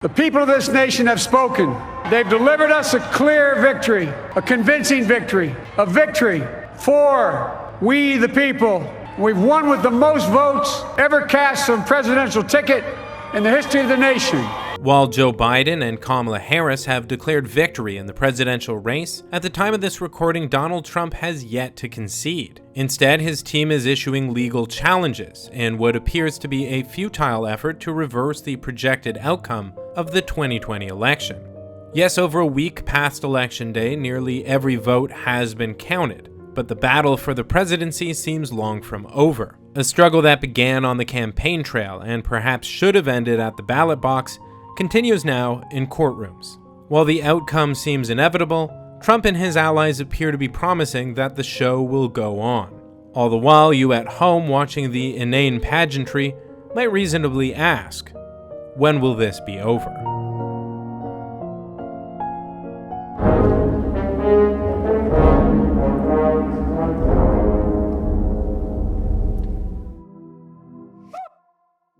The people of this nation have spoken. They've delivered us a clear victory, a convincing victory, a victory for we the people. We've won with the most votes ever cast on a presidential ticket in the history of the nation. While Joe Biden and Kamala Harris have declared victory in the presidential race, at the time of this recording, Donald Trump has yet to concede. Instead, his team is issuing legal challenges in what appears to be a futile effort to reverse the projected outcome of the 2020 election. Yes, over a week past Election Day, nearly every vote has been counted, but the battle for the presidency seems long from over. A struggle that began on the campaign trail and perhaps should have ended at the ballot box continues now in courtrooms. While the outcome seems inevitable, Trump and his allies appear to be promising that the show will go on. All the while, you at home watching the inane pageantry might reasonably ask, when will this be over?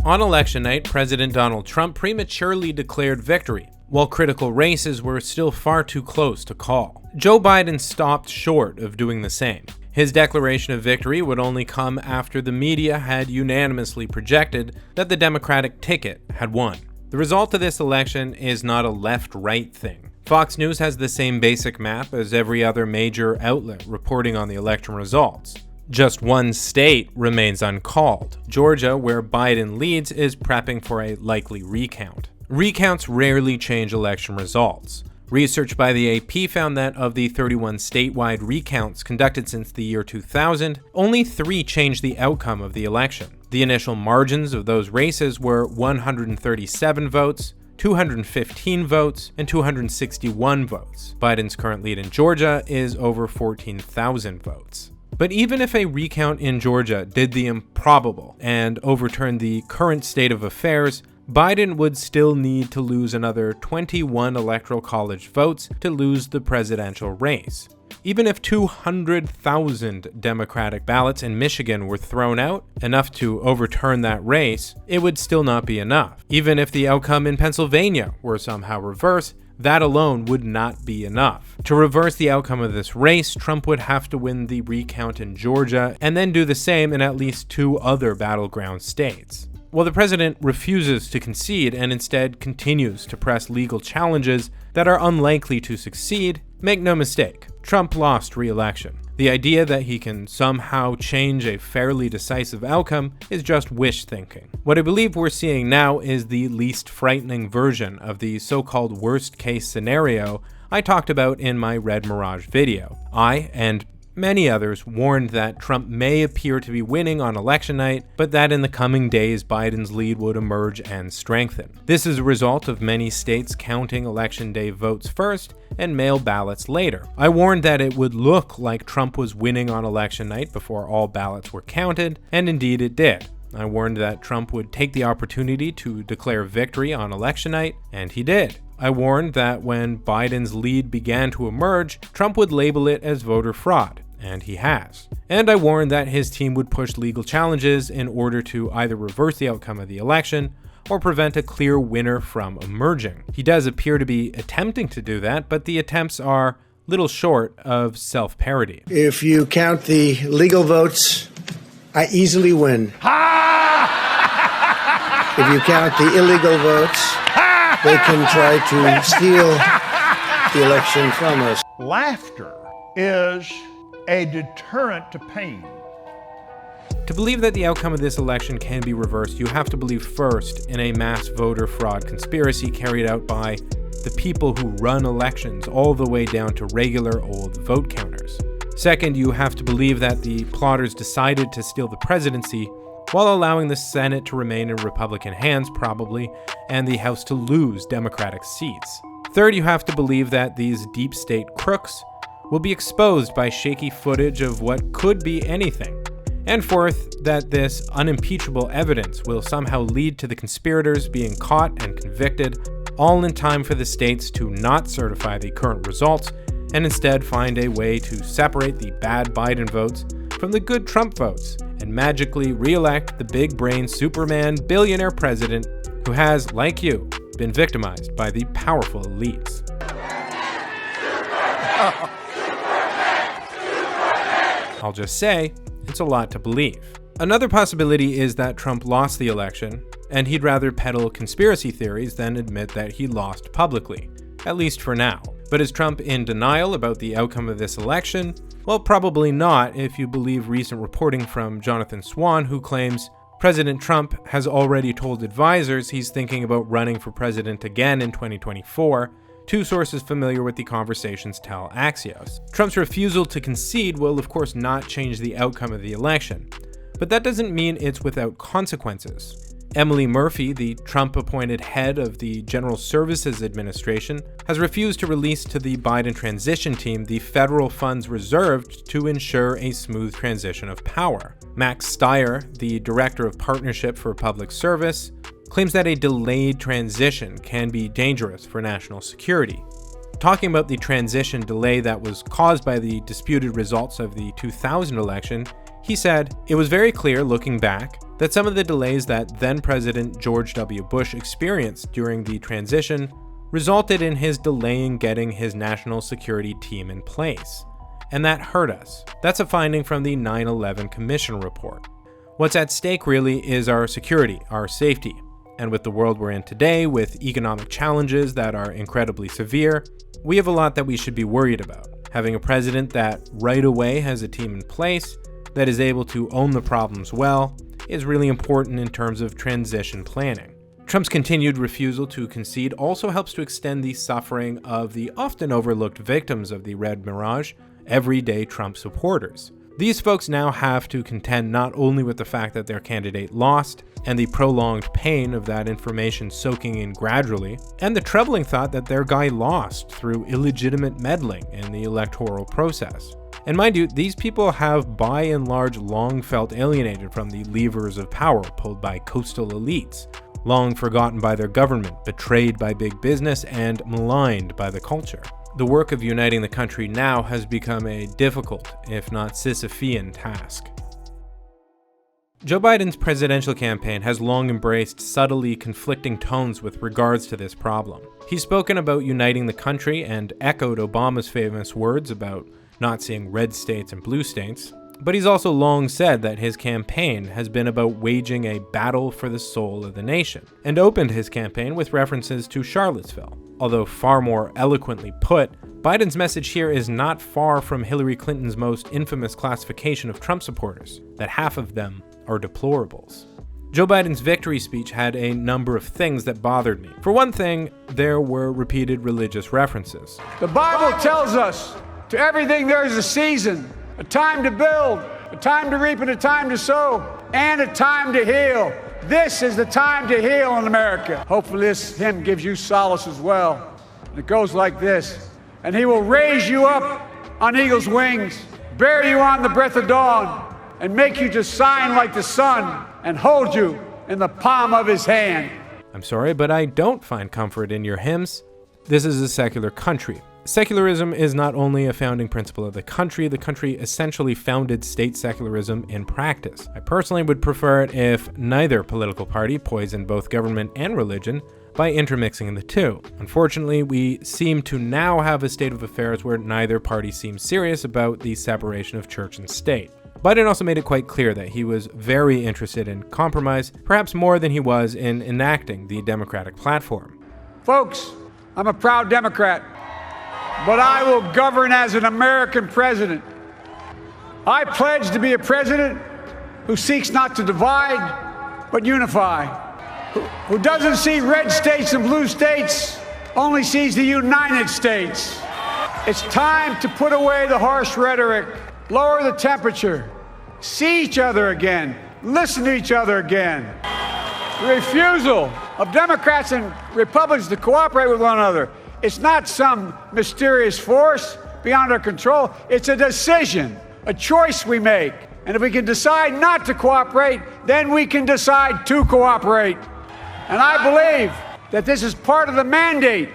On election night, President Donald Trump prematurely declared victory, while critical races were still far too close to call. Joe Biden stopped short of doing the same. His declaration of victory would only come after the media had unanimously projected that the Democratic ticket had won. The result of this election is not a left-right thing. Fox News has the same basic map as every other major outlet reporting on the election results. Just one state remains uncalled. Georgia, where Biden leads, is prepping for a likely recount. Recounts rarely change election results. Research by the AP found that of the 31 statewide recounts conducted since the year 2000, only 3 changed the outcome of the election. The initial margins of those races were 137 votes, 215 votes, and 261 votes. Biden's current lead in Georgia is over 14,000 votes. But even if a recount in Georgia did the improbable and overturned the current state of affairs, Biden would still need to lose another 21 electoral college votes to lose the presidential race. Even if 200,000 Democratic ballots in Michigan were thrown out, enough to overturn that race, it would still not be enough. Even if the outcome in Pennsylvania were somehow reversed, that alone would not be enough. To reverse the outcome of this race, Trump would have to win the recount in Georgia and then do the same in at least 2 other battleground states. While the president refuses to concede and instead continues to press legal challenges that are unlikely to succeed, make no mistake, Trump lost re-election. The idea that he can somehow change a fairly decisive outcome is just wish thinking. What I believe we're seeing now is the least frightening version of the so-called worst-case scenario I talked about in my Red Mirage video. I, and many others, warned that Trump may appear to be winning on election night, but that in the coming days Biden's lead would emerge and strengthen. This is a result of many states counting election day votes first and mail ballots later. I warned that it would look like Trump was winning on election night before all ballots were counted, and indeed it did. I warned that Trump would take the opportunity to declare victory on election night, and he did. I warned that when Biden's lead began to emerge, Trump would label it as voter fraud, and he has. And I warned that his team would push legal challenges in order to either reverse the outcome of the election or prevent a clear winner from emerging. He does appear to be attempting to do that, but the attempts are little short of self-parody. If you count the legal votes, I easily win. If you count the illegal votes, they can try to steal the election from us. Laughter is a deterrent to pain. To believe that the outcome of this election can be reversed, you have to believe first in a mass voter fraud conspiracy carried out by the people who run elections all the way down to regular old vote counters. Second, you have to believe that the plotters decided to steal the presidency while allowing the Senate to remain in Republican hands, probably, and the House to lose Democratic seats. Third, you have to believe that these deep state crooks will be exposed by shaky footage of what could be anything. And fourth, that this unimpeachable evidence will somehow lead to the conspirators being caught and convicted, all in time for the states to not certify the current results and instead find a way to separate the bad Biden votes from the good Trump votes and magically re-elect the big brain Superman billionaire president who has, like you, been victimized by the powerful elites. I'll just say, it's a lot to believe. Another possibility is that Trump lost the election, and he'd rather peddle conspiracy theories than admit that he lost publicly, at least for now. But is Trump in denial about the outcome of this election? Well, probably not if you believe recent reporting from Jonathan Swan, who claims President Trump has already told advisors he's thinking about running for president again in 2024. Two sources familiar with the conversations tell Axios. Trump's refusal to concede will, of course, not change the outcome of the election, but that doesn't mean it's without consequences. Emily Murphy, the Trump-appointed head of the General Services Administration, has refused to release to the Biden transition team the federal funds reserved to ensure a smooth transition of power. Max Stier, the Director of Partnership for Public Service, claims that a delayed transition can be dangerous for national security. Talking about the transition delay that was caused by the disputed results of the 2000 election, he said, "It was very clear looking back that some of the delays that then-President George W. Bush experienced during the transition resulted in his delaying getting his national security team in place. And that hurt us." That's a finding from the 9/11 Commission report. What's at stake really is our security, our safety. And with the world we're in today, with economic challenges that are incredibly severe, we have a lot that we should be worried about. Having a president that right away has a team in place, that is able to own the problems well, is really important in terms of transition planning. Trump's continued refusal to concede also helps to extend the suffering of the often overlooked victims of the Red Mirage, everyday Trump supporters. These folks now have to contend not only with the fact that their candidate lost, and the prolonged pain of that information soaking in gradually, and the troubling thought that their guy lost through illegitimate meddling in the electoral process. And mind you, these people have by and large long felt alienated from the levers of power pulled by coastal elites, long forgotten by their government, betrayed by big business, and maligned by the culture. The work of uniting the country now has become a difficult, if not Sisyphean, task. Joe Biden's presidential campaign has long embraced subtly conflicting tones with regards to this problem. He's spoken about uniting the country and echoed Obama's famous words about not seeing red states and blue states, but he's also long said that his campaign has been about waging a battle for the soul of the nation, and opened his campaign with references to Charlottesville. Although far more eloquently put, Biden's message here is not far from Hillary Clinton's most infamous classification of Trump supporters, that half of them are deplorables. Joe Biden's victory speech had a number of things that bothered me. For one thing, there were repeated religious references. The Bible tells us to everything there is a season, a time to build, a time to reap and a time to sow, and a time to heal. This is the time to heal in America. Hopefully this hymn gives you solace as well. And it goes like this. And he will raise you up on eagle's wings, bear you on the breath of dawn, and make you to shine like the sun, and hold you in the palm of his hand. I'm sorry, but I don't find comfort in your hymns. This is a secular country. Secularism is not only a founding principle of the country essentially founded state secularism in practice. I personally would prefer it if neither political party poisoned both government and religion by intermixing the two. Unfortunately, we seem to now have a state of affairs where neither party seems serious about the separation of church and state. Biden also made it quite clear that he was very interested in compromise, perhaps more than he was in enacting the Democratic platform. Folks, I'm a proud Democrat, but I will govern as an American president. I pledge to be a president who seeks not to divide, but unify, who doesn't see red states and blue states, only sees the United States. It's time to put away the harsh rhetoric, lower the temperature, see each other again, listen to each other again. The refusal of Democrats and Republicans to cooperate with one another, it's not some mysterious force beyond our control. It's a decision, a choice we make. And if we can decide not to cooperate, then we can decide to cooperate. And I believe that this is part of the mandate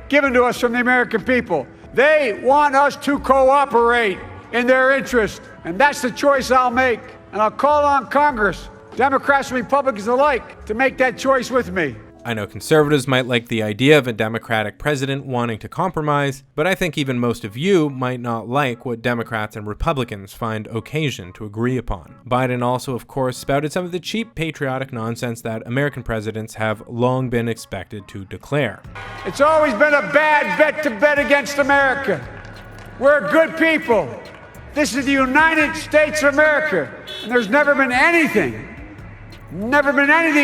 given to us from the American people. They want us to cooperate in their interest. And that's the choice I'll make. And I'll call on Congress, Democrats and Republicans alike, to make that choice with me. I know conservatives might like the idea of a Democratic president wanting to compromise, but I think even most of you might not like what Democrats and Republicans find occasion to agree upon. Biden also, of course, spouted some of the cheap patriotic nonsense that American presidents have long been expected to declare. It's always been a bad bet to bet against America. We're good people. This is the United States of America, and there's never been anything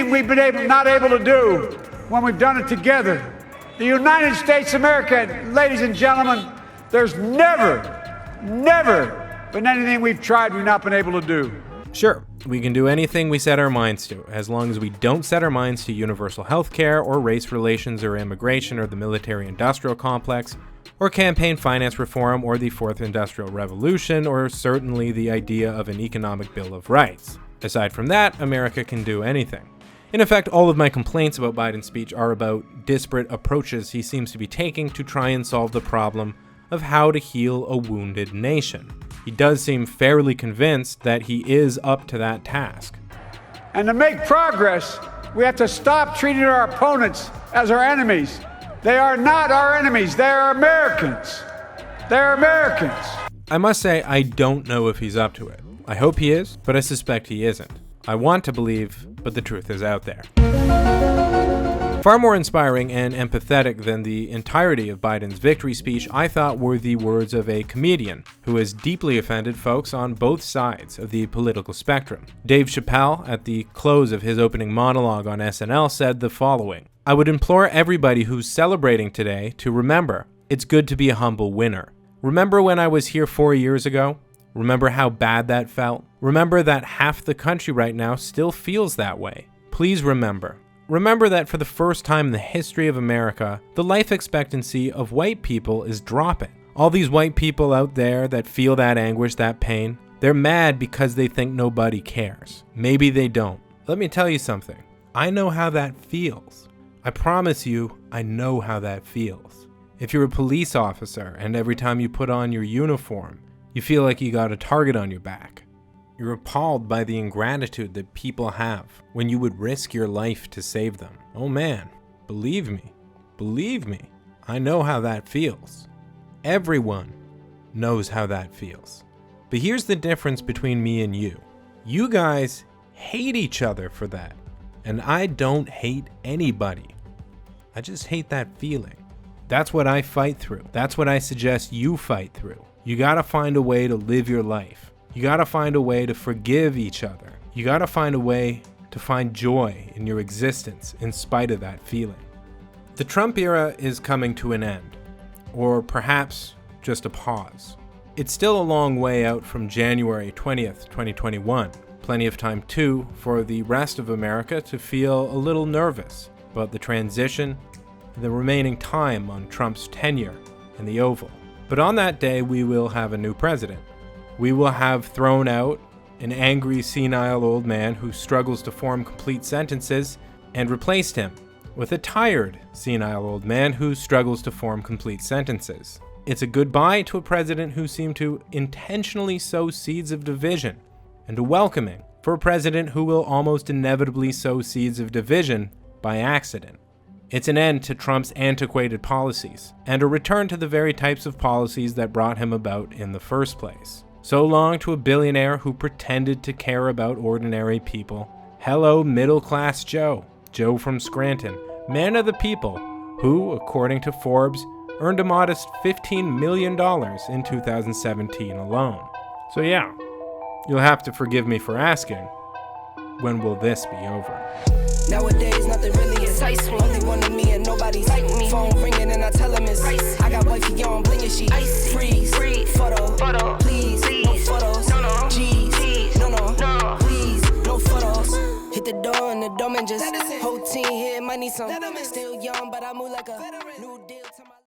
we've been not able to do when we've done it together. The United States of America, ladies and gentlemen, there's never been anything we've tried we've not been able to do. Sure, we can do anything we set our minds to, as long as we don't set our minds to universal health care, or race relations, or immigration, or the military-industrial complex, or campaign finance reform, or the Fourth Industrial Revolution, or certainly the idea of an economic bill of rights. Aside from that, America can do anything. In effect, all of my complaints about Biden's speech are about disparate approaches he seems to be taking to try and solve the problem of how to heal a wounded nation. He does seem fairly convinced that he is up to that task. And to make progress, we have to stop treating our opponents as our enemies. They are not our enemies. They are Americans. They're Americans. I must say, I don't know if he's up to it. I hope he is, but I suspect he isn't. I want to believe, but the truth is out there. Far more inspiring and empathetic than the entirety of Biden's victory speech, I thought were the words of a comedian who has deeply offended folks on both sides of the political spectrum. Dave Chappelle, at the close of his opening monologue on SNL, said the following: "I would implore everybody who's celebrating today to remember, it's good to be a humble winner. Remember when I was here 4 years ago? Remember how bad that felt? Remember that half the country right now still feels that way. Please remember. Remember that for the first time in the history of America, the life expectancy of white people is dropping. All these white people out there that feel that anguish, that pain, they're mad because they think nobody cares. Maybe they don't. Let me tell you something. I know how that feels. I promise you, I know how that feels. If you're a police officer and every time you put on your uniform, you feel like you got a target on your back. You're appalled by the ingratitude that people have when you would risk your life to save them. Oh man, believe me, I know how that feels. Everyone knows how that feels. But here's the difference between me and you. You guys hate each other for that, and I don't hate anybody. I just hate that feeling. That's what I fight through. That's what I suggest you fight through. You gotta find a way to live your life. You gotta find a way to forgive each other. You gotta find a way to find joy in your existence in spite of that feeling. The Trump era is coming to an end, or perhaps just a pause. It's still a long way out from January 20th, 2021. Plenty of time too for the rest of America to feel a little nervous about the transition and the remaining time on Trump's tenure in the Oval. But on that day, we will have a new president. We will have thrown out an angry, senile old man who struggles to form complete sentences and replaced him with a tired, senile old man who struggles to form complete sentences. It's a goodbye to a president who seemed to intentionally sow seeds of division, and a welcoming for a president who will almost inevitably sow seeds of division by accident. It's an end to Trump's antiquated policies, and a return to the very types of policies that brought him about in the first place. So long to a billionaire who pretended to care about ordinary people. Hello, middle-class Joe. Joe from Scranton, man of the people, who, according to Forbes, earned a modest $15 million in 2017 alone. So yeah, you'll have to forgive me for asking, when will this be over? Nowadays, nothing really is ice. Only one of me and nobody's like me. Phone ringing and I tell him it's ice. I got wifey on bling and she freeze. Photo, please, no photos. No, G's, no, please, no photos. Hit the door and the dome and just whole team here might need some. Still young, but I move like a new deal.